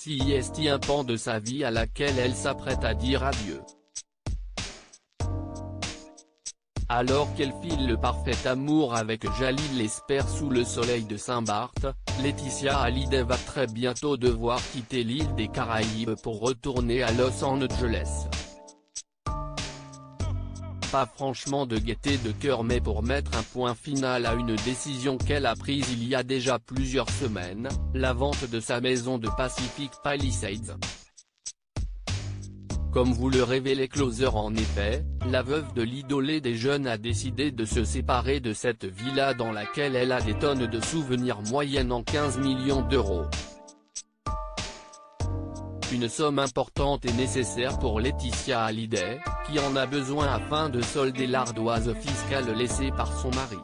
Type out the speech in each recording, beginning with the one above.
CIST, un pan de sa vie à laquelle elle s'apprête à dire adieu. Alors qu'elle file le parfait amour avec Jalil Lesper sous le soleil de Saint-Barth, Laetitia Hallyday va très bientôt devoir quitter l'île des Caraïbes pour retourner à Los Angeles. Pas franchement de gaieté de cœur, mais pour mettre un point final à une décision qu'elle a prise il y a déjà plusieurs semaines, la vente de sa maison de Pacific Palisades. Comme vous le révélait Closer, en effet, la veuve de l'idolé des jeunes a décidé de se séparer de cette villa dans laquelle elle a des tonnes de souvenirs moyennant 15 millions d'euros. Une somme importante est nécessaire pour Laetitia Hallyday, qui en a besoin afin de solder l'ardoise fiscale laissée par son mari.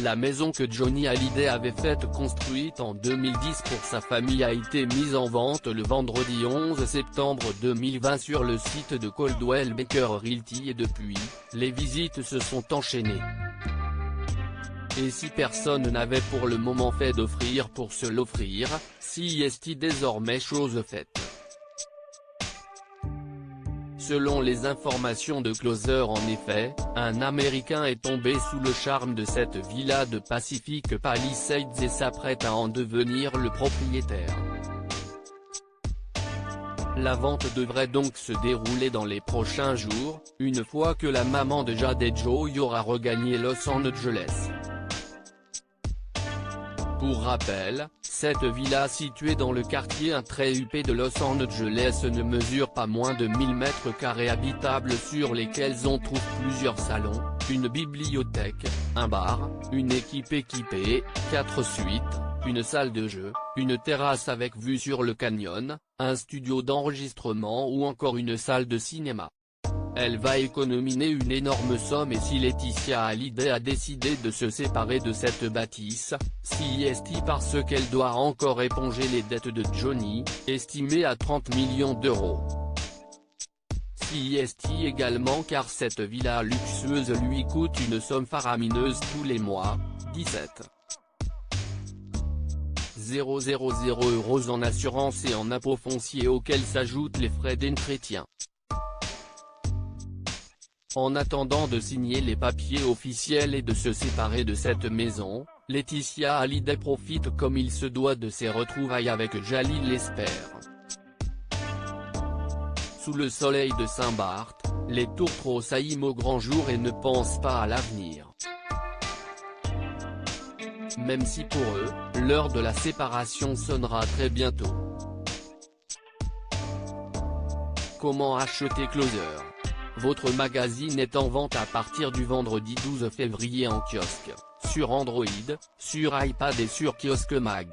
La maison que Johnny Hallyday avait faite construite en 2010 pour sa famille a été mise en vente le vendredi 11 septembre 2020 sur le site de Coldwell Banker Realty, et depuis, les visites se sont enchaînées. Et si personne n'avait pour le moment fait d'offrir pour se l'offrir, CIST désormais chose faite. Selon les informations de Closer, en effet, un Américain est tombé sous le charme de cette villa de Pacific Palisades et s'apprête à en devenir le propriétaire. La vente devrait donc se dérouler dans les prochains jours, une fois que la maman de Jade et Joey aura regagné Los Angeles. Pour rappel, cette villa située dans le quartier très huppé de Los Angeles ne mesure pas moins de 1000 m² habitables, sur lesquels on trouve plusieurs salons, une bibliothèque, un bar, une équipe équipée, 4 suites, une salle de jeu, une terrasse avec vue sur le canyon, un studio d'enregistrement ou encore une salle de cinéma. Elle va économiser une énorme somme, et si Laetitia Hallyday a décidé de se séparer de cette bâtisse, CIST parce qu'elle doit encore éponger les dettes de Johnny, estimées à 30 millions d'euros. CIST également car cette villa luxueuse lui coûte une somme faramineuse tous les mois, 17,000 € en assurance et en impôts fonciers, auxquels s'ajoutent les frais d'entretien. En attendant de signer les papiers officiels et de se séparer de cette maison, Laetitia Hallyday profite comme il se doit de ses retrouvailles avec Jalil Lesper. Sous le soleil de Saint-Barth, les tourtereaux sailliment au grand jour et ne pensent pas à l'avenir. Même si pour eux, l'heure de la séparation sonnera très bientôt. Comment acheter Closer? Votre magazine est en vente à partir du vendredi 12 février en kiosque, sur Android, sur iPad et sur Kiosque Mag.